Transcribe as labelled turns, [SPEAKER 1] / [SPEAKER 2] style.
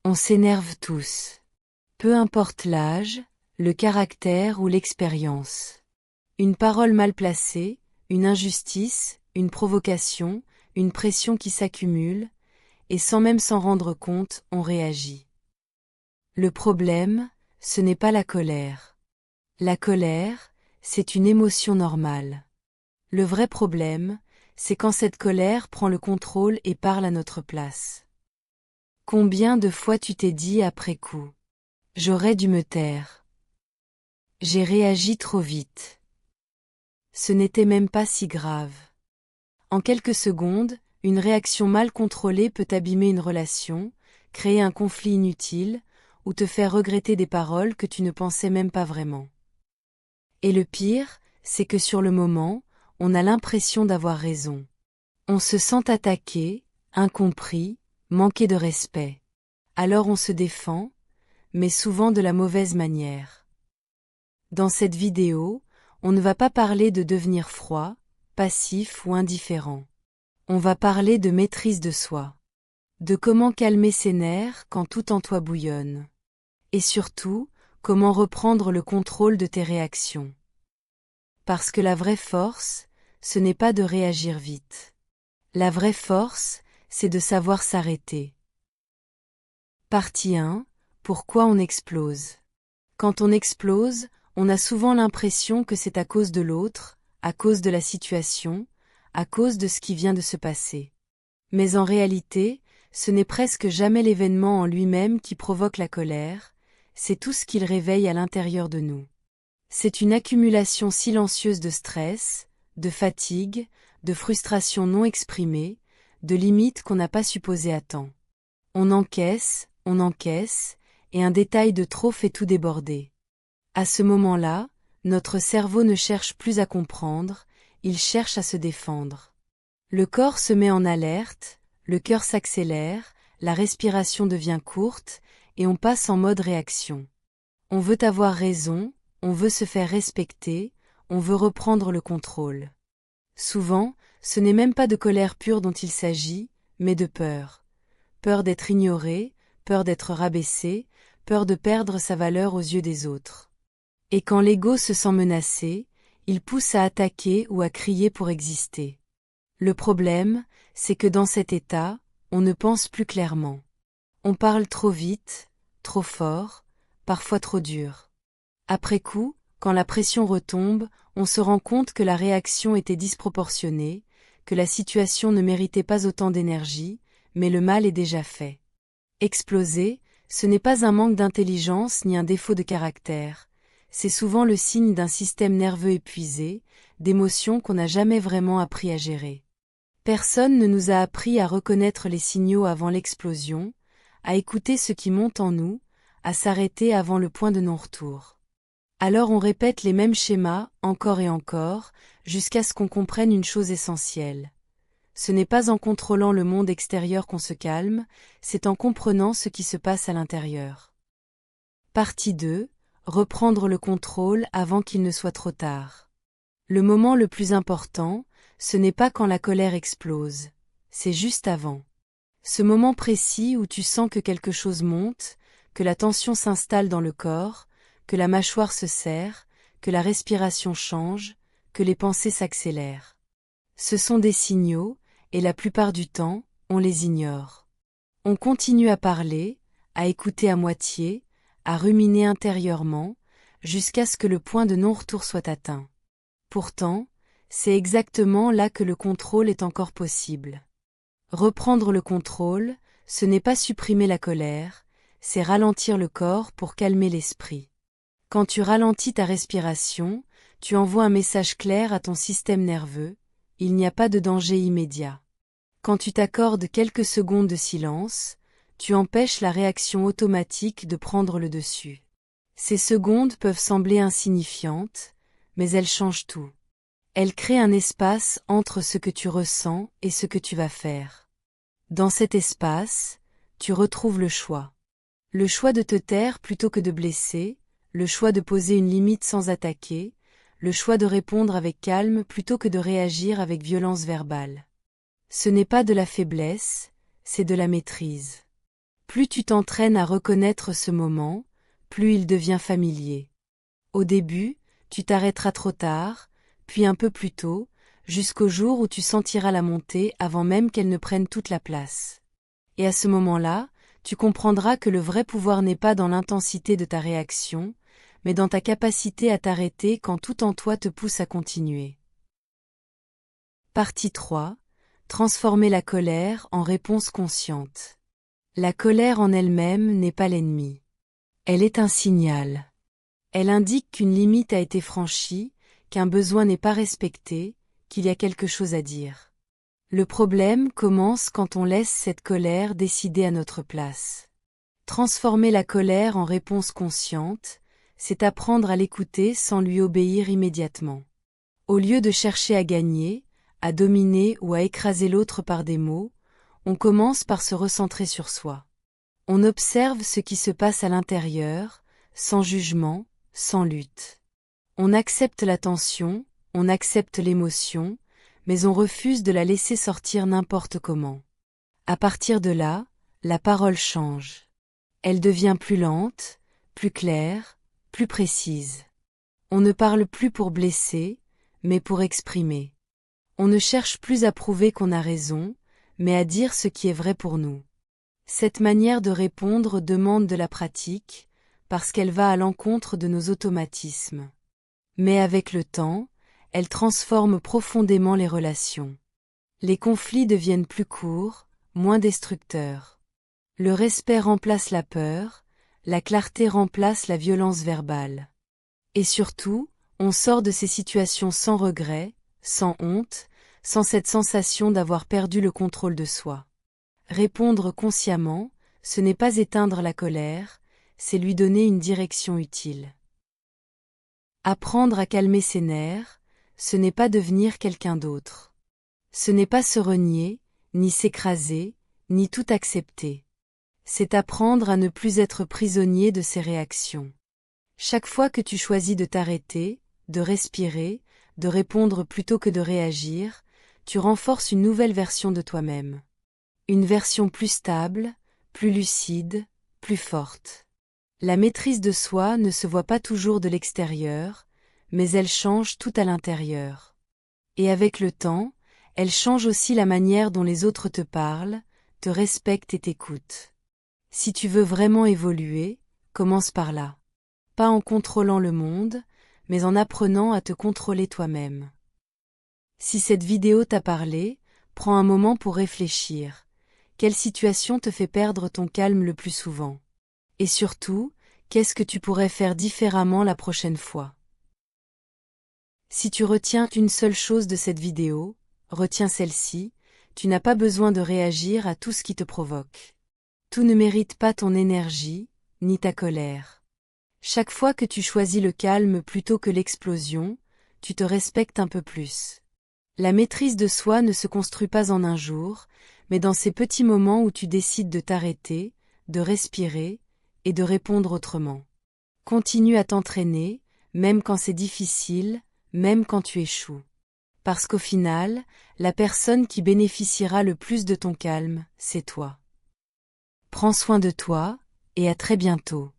[SPEAKER 1] On s'énerve tous. Peu importe l'âge, le caractère ou l'expérience. Une parole mal placée, une injustice, une provocation, une pression qui s'accumule, et sans même s'en rendre compte, on réagit. Le problème, ce n'est pas la colère. La colère, c'est une émotion normale. Le vrai problème, c'est quand cette colère prend le contrôle et parle à notre place. Combien de fois tu t'es dit après coup: j'aurais dû me taire. J'ai réagi trop vite. Ce n'était même pas si grave. En quelques secondes, une réaction mal contrôlée peut abîmer une relation, créer un conflit inutile, ou te faire regretter des paroles que tu ne pensais même pas vraiment. Et le pire, c'est que sur le moment, on a l'impression d'avoir raison. On se sent attaqué, incompris, manqué de respect. Alors on se défend, mais souvent de la mauvaise manière. Dans cette vidéo, on ne va pas parler de devenir froid, passif ou indifférent. On va parler de maîtrise de soi. De comment calmer ses nerfs quand tout en toi bouillonne. Et surtout, comment reprendre le contrôle de tes réactions. Parce que la vraie force, ce n'est pas de réagir vite. La vraie force, c'est de savoir s'arrêter. Partie 1. Pourquoi on explose? Quand on explose, on a souvent l'impression que c'est à cause de l'autre, à cause de la situation, à cause de ce qui vient de se passer. Mais en réalité, ce n'est presque jamais l'événement en lui-même qui provoque la colère, c'est tout ce qu'il réveille à l'intérieur de nous. C'est une accumulation silencieuse de stress, de fatigue, de frustration non exprimée, de limites qu'on n'a pas supposées à temps. On encaisse, et un détail de trop fait tout déborder. À ce moment-là, notre cerveau ne cherche plus à comprendre, il cherche à se défendre. Le corps se met en alerte, le cœur s'accélère, la respiration devient courte, et on passe en mode réaction. On veut avoir raison, on veut se faire respecter, on veut reprendre le contrôle. Souvent, ce n'est même pas de colère pure dont il s'agit, mais de peur. Peur d'être ignoré, peur d'être rabaissé, peur de perdre sa valeur aux yeux des autres. Et quand l'ego se sent menacé, il pousse à attaquer ou à crier pour exister. Le problème, c'est que dans cet état, on ne pense plus clairement. On parle trop vite, trop fort, parfois trop dur. Après coup, quand la pression retombe, on se rend compte que la réaction était disproportionnée, que la situation ne méritait pas autant d'énergie, mais le mal est déjà fait. Exploser, ce n'est pas un manque d'intelligence ni un défaut de caractère, c'est souvent le signe d'un système nerveux épuisé, d'émotions qu'on n'a jamais vraiment appris à gérer. Personne ne nous a appris à reconnaître les signaux avant l'explosion, à écouter ce qui monte en nous, à s'arrêter avant le point de non-retour. Alors on répète les mêmes schémas, encore et encore, jusqu'à ce qu'on comprenne une chose essentielle. Ce n'est pas en contrôlant le monde extérieur qu'on se calme, c'est en comprenant ce qui se passe à l'intérieur. Partie 2. Reprendre le contrôle avant qu'il ne soit trop tard. Le moment le plus important, ce n'est pas quand la colère explose, c'est juste avant. Ce moment précis où tu sens que quelque chose monte, que la tension s'installe dans le corps, que la mâchoire se serre, que la respiration change, que les pensées s'accélèrent. Ce sont des signaux, et la plupart du temps, on les ignore. On continue à parler, à écouter à moitié, à ruminer intérieurement, jusqu'à ce que le point de non-retour soit atteint. Pourtant, c'est exactement là que le contrôle est encore possible. Reprendre le contrôle, ce n'est pas supprimer la colère, c'est ralentir le corps pour calmer l'esprit. Quand tu ralentis ta respiration, tu envoies un message clair à ton système nerveux, il n'y a pas de danger immédiat. Quand tu t'accordes quelques secondes de silence, tu empêches la réaction automatique de prendre le dessus. Ces secondes peuvent sembler insignifiantes, mais elles changent tout. Elles créent un espace entre ce que tu ressens et ce que tu vas faire. Dans cet espace, tu retrouves le choix. Le choix de te taire plutôt que de blesser, le choix de poser une limite sans attaquer, le choix de répondre avec calme plutôt que de réagir avec violence verbale. Ce n'est pas de la faiblesse, c'est de la maîtrise. Plus tu t'entraînes à reconnaître ce moment, plus il devient familier. Au début, tu t'arrêteras trop tard, puis un peu plus tôt, jusqu'au jour où tu sentiras la montée avant même qu'elle ne prenne toute la place. Et à ce moment-là, tu comprendras que le vrai pouvoir n'est pas dans l'intensité de ta réaction, mais dans ta capacité à t'arrêter quand tout en toi te pousse à continuer. Partie 3. Transformer la colère en réponse consciente. La colère en elle-même n'est pas l'ennemi. Elle est un signal. Elle indique qu'une limite a été franchie, qu'un besoin n'est pas respecté, qu'il y a quelque chose à dire. Le problème commence quand on laisse cette colère décider à notre place. Transformer la colère en réponse consciente, c'est apprendre à l'écouter sans lui obéir immédiatement. Au lieu de chercher à gagner, à dominer ou à écraser l'autre par des mots, on commence par se recentrer sur soi. On observe ce qui se passe à l'intérieur, sans jugement, sans lutte. On accepte la tension, on accepte l'émotion, mais on refuse de la laisser sortir n'importe comment. À partir de là, la parole change. Elle devient plus lente, plus claire, plus précise. On ne parle plus pour blesser, mais pour exprimer. On ne cherche plus à prouver qu'on a raison, mais à dire ce qui est vrai pour nous. Cette manière de répondre demande de la pratique, parce qu'elle va à l'encontre de nos automatismes. Mais avec le temps, elle transforme profondément les relations. Les conflits deviennent plus courts, moins destructeurs. Le respect remplace la peur, la clarté remplace la violence verbale. Et surtout, on sort de ces situations sans regret, sans honte, sans cette sensation d'avoir perdu le contrôle de soi. Répondre consciemment, ce n'est pas éteindre la colère, c'est lui donner une direction utile. Apprendre à calmer ses nerfs, ce n'est pas devenir quelqu'un d'autre. Ce n'est pas se renier, ni s'écraser, ni tout accepter. C'est apprendre à ne plus être prisonnier de ses réactions. Chaque fois que tu choisis de t'arrêter, de respirer, de répondre plutôt que de réagir, tu renforces une nouvelle version de toi-même. Une version plus stable, plus lucide, plus forte. La maîtrise de soi ne se voit pas toujours de l'extérieur, mais elle change tout à l'intérieur. Et avec le temps, elle change aussi la manière dont les autres te parlent, te respectent et t'écoutent. Si tu veux vraiment évoluer, commence par là. Pas en contrôlant le monde, mais en apprenant à te contrôler toi-même. Si cette vidéo t'a parlé, prends un moment pour réfléchir. Quelle situation te fait perdre ton calme le plus souvent? Et surtout, qu'est-ce que tu pourrais faire différemment la prochaine fois? Si tu retiens une seule chose de cette vidéo, retiens celle-ci, tu n'as pas besoin de réagir à tout ce qui te provoque. Tout ne mérite pas ton énergie, ni ta colère. Chaque fois que tu choisis le calme plutôt que l'explosion, tu te respectes un peu plus. La maîtrise de soi ne se construit pas en un jour, mais dans ces petits moments où tu décides de t'arrêter, de respirer, et de répondre autrement. Continue à t'entraîner, même quand c'est difficile, même quand tu échoues. Parce qu'au final, la personne qui bénéficiera le plus de ton calme, c'est toi. Prends soin de toi, et à très bientôt.